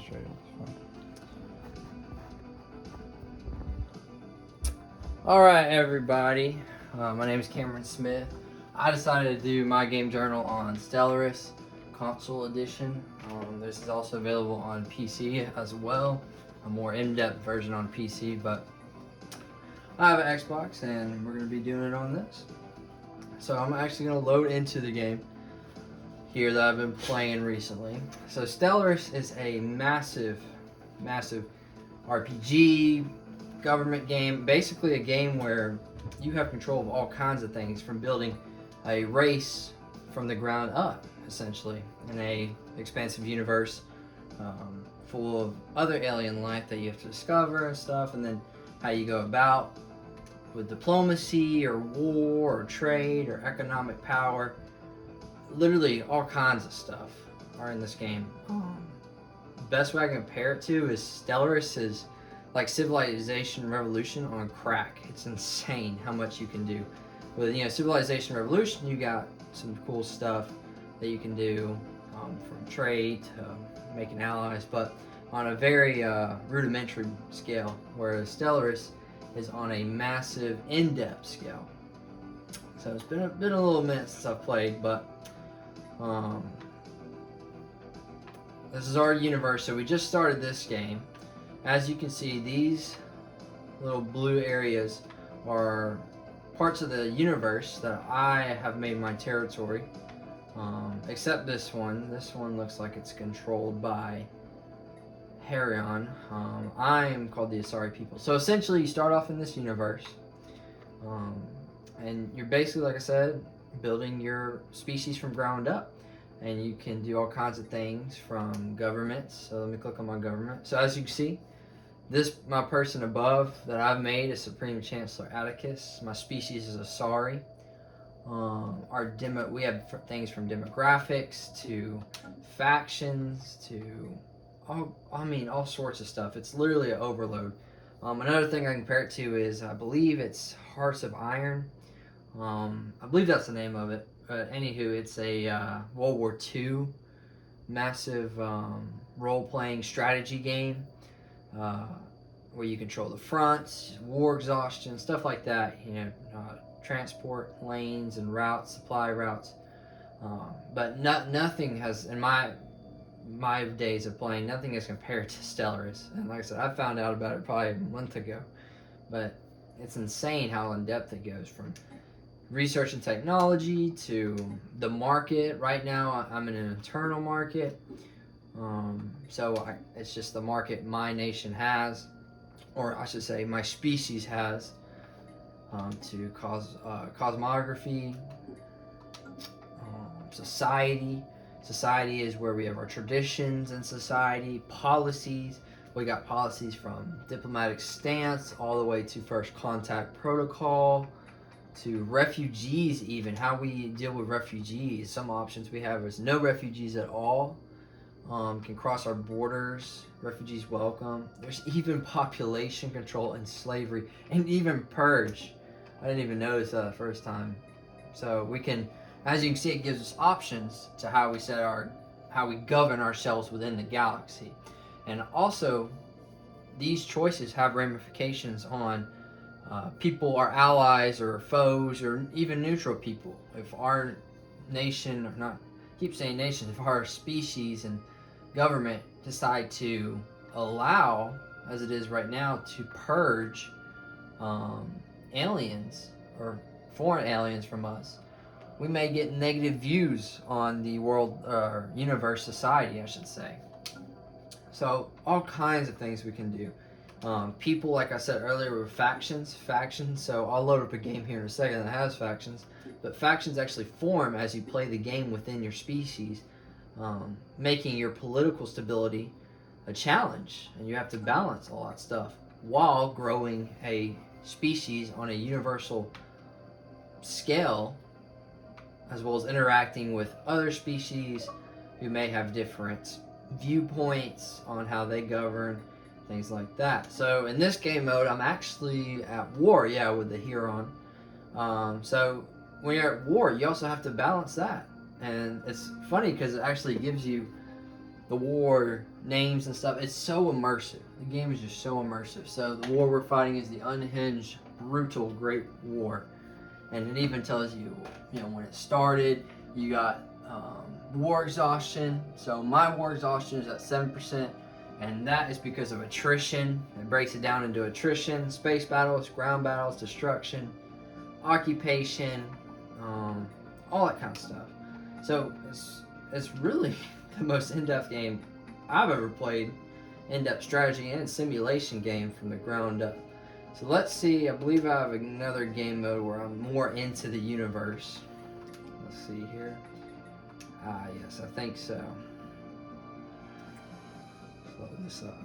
administrator. It's fine. Alright everybody, my name is Cameron Smith. I decided to do my game journal on Stellaris console edition. This is also available on PC as well, a more in-depth version on PC, but I have an Xbox and we're going to be doing it on this. So I'm actually going to load into the game here that I've been playing recently. So Stellaris is a massive RPG government game, basically a game where you have control of all kinds of things, from building a race from the ground up, essentially, in a expansive universe full of other alien life that you have to discover and stuff, and then how you go about with diplomacy or war or trade or economic power. Literally all kinds of stuff are in this game. Best way I can compare it to is Stellaris is like Civilization Revolution on crack. It's insane how much you can do. With Civilization Revolution, you got some cool stuff that you can do, from trade to making allies, but on a very rudimentary scale, whereas Stellaris is on a massive in-depth scale. So it's been a little minute since I've played, but this is our universe. So we just started this game. As you can see, these little blue areas are parts of the universe that I have made my territory, except this one. This one looks like it's controlled by Harion. I am called the Asari people. So essentially, you start off in this universe, and you're basically, like I said, building your species from ground up. And you can do all kinds of things from governments. So let me click on my government. So as you can see, my person above that I've made is Supreme Chancellor Atticus. My species is Asari. We have things from demographics to factions to all sorts of stuff. It's literally an overload. Another thing I compare it to is, I believe it's Hearts of Iron. I believe that's the name of it. But anywho, it's a World War II massive role-playing strategy game where you control the fronts, war exhaustion, stuff like that. Transport lanes and routes, supply routes. But nothing has, in my days of playing, nothing has compared to Stellaris. And like I said, I found out about it probably a month ago. But it's insane how in depth it goes, from research and technology to the market. Right now, I'm in an internal market. It's just the market my nation has, or I should say my species has, to cosmography, society. Society is where we have our traditions in society, policies. We got policies from diplomatic stance all the way to first contact protocol, to refugees, even how we deal with refugees. Some options we have is no refugees at all. Can cross our borders, refugees welcome. There's even population control and slavery, and even purge. I didn't even notice that the first time. So we can, as you can see, it gives us options to how we govern ourselves within the galaxy. And also, these choices have ramifications on people, our allies or foes, or even neutral people. If our nation, or not, keep saying nation, if our species and government decide to allow, as it is right now, to purge aliens or foreign aliens from us, we may get negative views on the world, or universe, society, I should say. So all kinds of things we can do. People, like I said earlier, with factions. So I'll load up a game here in a second that has factions, but factions actually form as you play the game within your species, making your political stability a challenge, and you have to balance all that stuff while growing a species on a universal scale, as well as interacting with other species who may have different viewpoints on how they govern, things like that. So in this game mode, I'm actually at war, with the Huron. So when you're at war, you also have to balance that. And it's funny because it actually gives you the war names and stuff. It's so immersive. The game is just so immersive. So the war we're fighting is the unhinged, brutal Great War, and it even tells you, when it started. You got war exhaustion. So my war exhaustion is at 7%, and that is because of attrition. It breaks it down into attrition, space battles, ground battles, destruction, occupation, all that kind of stuff. So it's really the most in-depth game I've ever played. In-depth strategy and simulation game from the ground up. So let's see, I believe I have another game mode where I'm more into the universe. Let's see here. Yes, I think so. Load this up.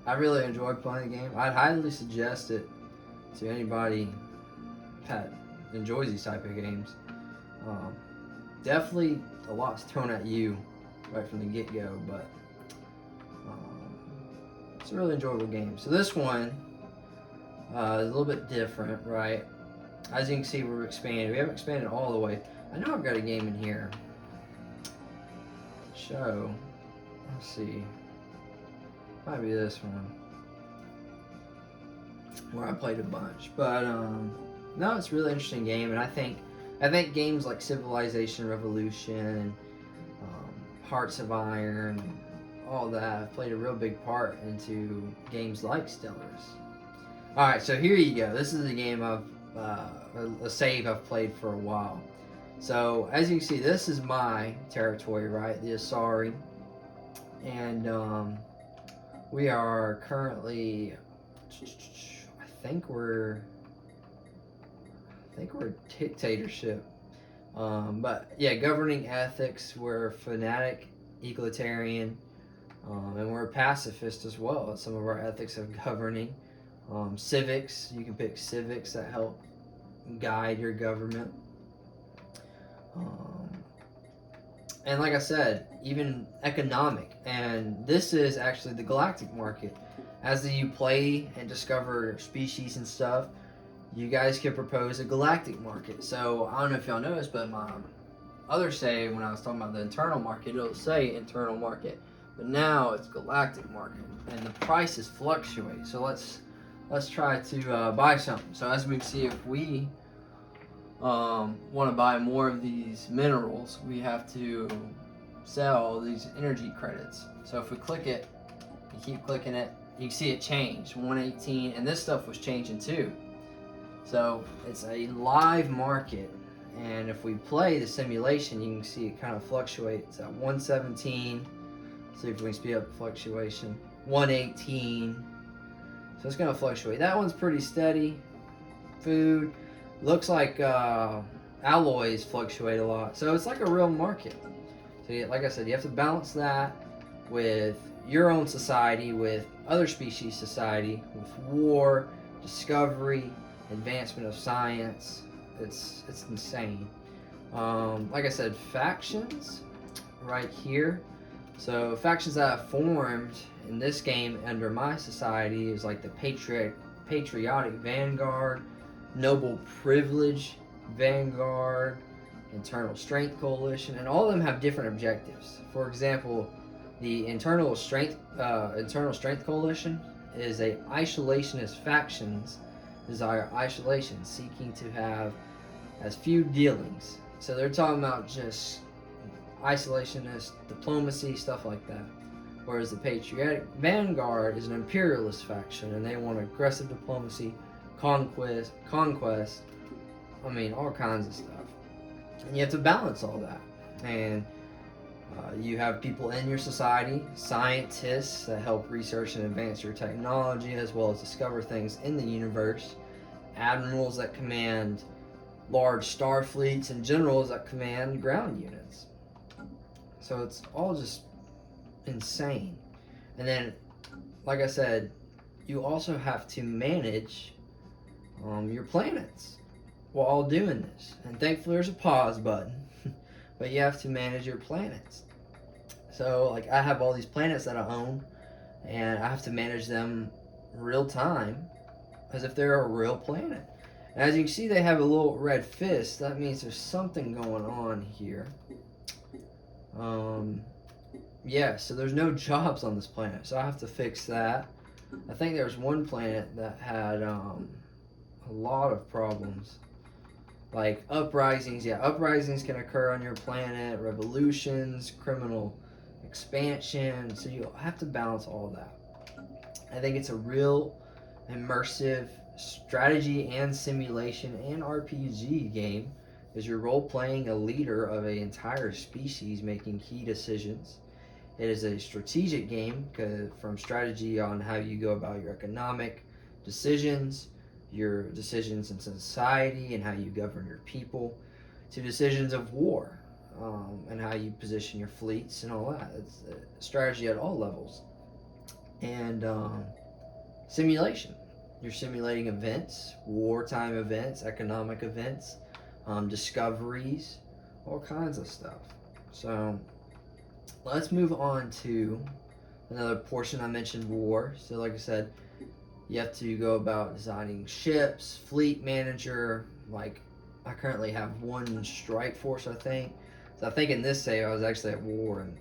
I really enjoyed playing the game. I'd highly suggest it to anybody that enjoys these type of games. Definitely a lot's thrown at you right from the get-go, but it's a really enjoyable game. So this one is a little bit different, right? As you can see, we're expanding. We haven't expanded all the way. I know I've got a game in here to show. Let's see. Might be this one where I played a bunch, but no, it's a really interesting game, and I think games like Civilization Revolution, Hearts of Iron, all that have played a real big part into games like Stellaris. All right, so here you go. This is a game of a save I've played for a while. So as you can see, this is my territory, right? The Asari, and we are currently, I think we're dictatorship. But yeah, governing ethics, we're fanatic, egalitarian, and we're pacifist as well. Some of our ethics of governing. Civics, you can pick civics that help guide your government. And like I said, even economic. And this is actually the galactic market. As you play and discover species and stuff, you guys can propose a galactic market. So I don't know if y'all noticed, but my other save, when I was talking about the internal market, it'll say internal market, but now it's galactic market, and the prices fluctuate. So let's try to buy something. So as we can see, if we want to buy more of these minerals, we have to sell these energy credits. So if we click it, you keep clicking it, you can see it change 118, and this stuff was changing too. So it's a live market, and if we play the simulation, you can see it kind of fluctuates at 117. See if we can speed up the fluctuation. 118. So it's going to fluctuate. That one's pretty steady. Food. Looks like alloys fluctuate a lot. So it's like a real market. So like I said, you have to balance that with your own society, with other species society, with war, discovery, advancement of science. It's insane. Like I said, factions right here. So factions that have formed in this game under my society is like the Patriotic Vanguard, Noble Privilege Vanguard, Internal Strength Coalition, and all of them have different objectives. For example, the Internal Strength Coalition is a isolationist factions desire isolation, seeking to have as few dealings. So they're talking about just isolationist diplomacy, stuff like that. Whereas the Patriotic Vanguard is an imperialist faction, and they want aggressive diplomacy, conquest, I mean, all kinds of stuff. And you have to balance all that. And you have people in your society, scientists that help research and advance your technology, as well as discover things in the universe, admirals that command large star fleets, and generals that command ground units. So it's all just insane. And then, like I said, you also have to manage your planets while doing this. And thankfully there's a pause button, but you have to manage your planets. So like I have all these planets that I own, and I have to manage them real time as if they're a real planet. As you can see, they have a little red fist. That means there's something going on here. Yeah, so there's no jobs on this planet, so I have to fix that. I think there was one planet that had a lot of problems. Like uprisings. Yeah, uprisings can occur on your planet, revolutions, criminal expansion. So you'll have to balance all that. I think it's a real immersive strategy and simulation and RPG game, as you're role playing a leader of an entire species making key decisions. It is a strategic game, from strategy on how you go about your economic decisions, your decisions in society, and how you govern your people, to decisions of war, and how you position your fleets and all that. It's strategy at all levels. And simulation. You're simulating events, wartime events, economic events, discoveries, all kinds of stuff. So let's move on to another portion. I mentioned war. So like I said, you have to go about designing ships, fleet manager. Like, I currently have one strike force, I think. So I think in this save I was actually at war and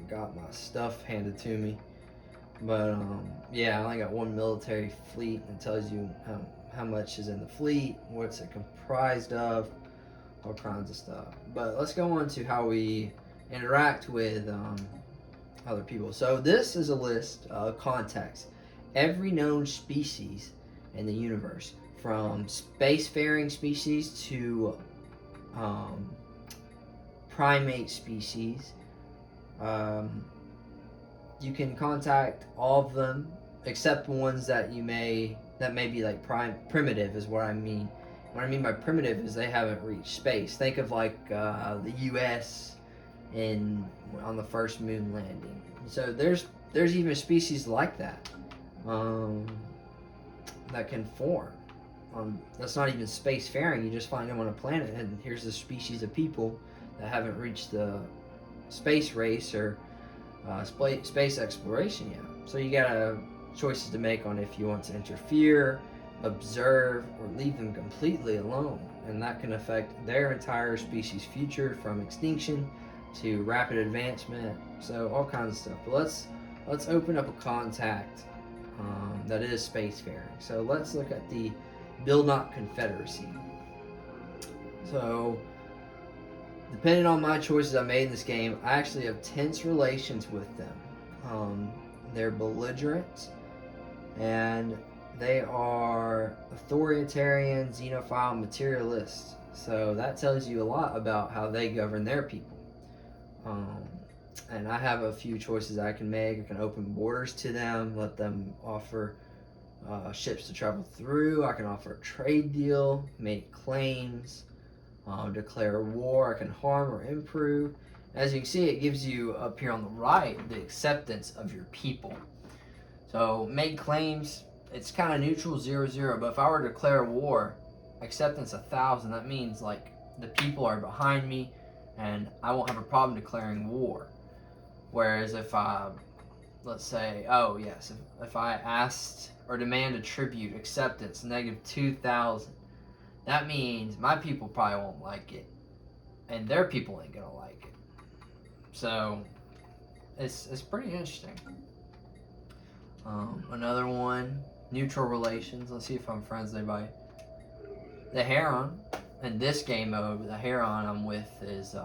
got my stuff handed to me. But yeah, I only got one military fleet, and it tells you how much is in the fleet, what's it comprised of, all kinds of stuff. But let's go on to how we interact with other people. So this is a list of contacts. Every known species in the universe, from spacefaring species to primate species. You can contact all of them except ones that may be like primitive is what I mean. What I mean by primitive is they haven't reached space. Think of like the U.S. on the first moon landing. So there's even species like that that can form. That's not even spacefaring. You just find them on a planet, and here's a species of people that haven't reached the space race or space exploration yet. So you got choices to make on if you want to interfere, observe, or leave them completely alone, and that can affect their entire species' future, from extinction to rapid advancement. So all kinds of stuff. But let's open up a contact that is spacefaring. So let's look at the Bildnot Confederacy. So depending on my choices I made in this game, I actually have tense relations with them. They're belligerent, and they are authoritarian, xenophile, materialist. So that tells you a lot about how they govern their people. And I have a few choices I can make. I can open borders to them, let them offer ships to travel through. I can offer a trade deal, make claims, declare war. I can harm or improve. As you can see, it gives you up here on the right the acceptance of your people. So make claims, it's kind of neutral, 0-0. But if I were to declare war, acceptance 1,000, that means like the people are behind me and I won't have a problem declaring war. Whereas if let's say, if I asked or demand a tribute, acceptance, -2,000, that means my people probably won't like it, and their people ain't gonna like it. So it's pretty interesting. Another one, neutral relations. Let's see if I'm friends with anybody. The Heron. In this game mode, the Heron I'm with is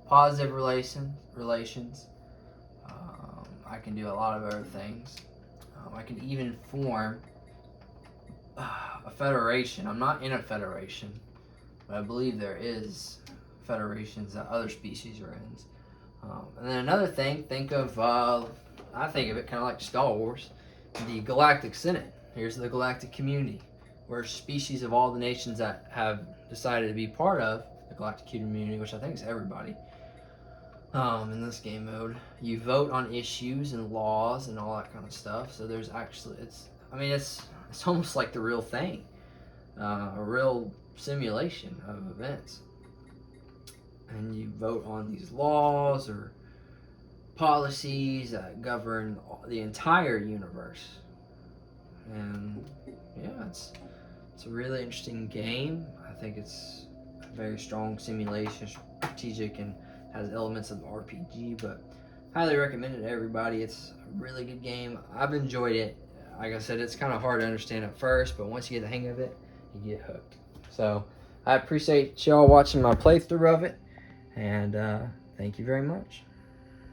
positive relations. I can do a lot of other things. I can even form a federation. I'm not in a federation, but I believe there is federations that other species are in. And then another thing, I think of it kind of like Star Wars, the Galactic Senate. Here's the Galactic Community, where species of all the nations that have decided to be part of the Galactic Community, which I think is everybody, in this game mode, you vote on issues and laws and all that kind of stuff. So there's actually, it's almost like the real thing, a real simulation of events. And you vote on these laws or policies that govern the entire universe. And yeah, it's It's a really interesting game. I think it's a very strong simulation, strategic, and has elements of RPG, but highly recommend it to everybody. It's a really good game. I've enjoyed it. Like I said, it's kind of hard to understand at first, but once you get the hang of it, you get hooked. So I appreciate y'all watching my playthrough of it, and thank you very much.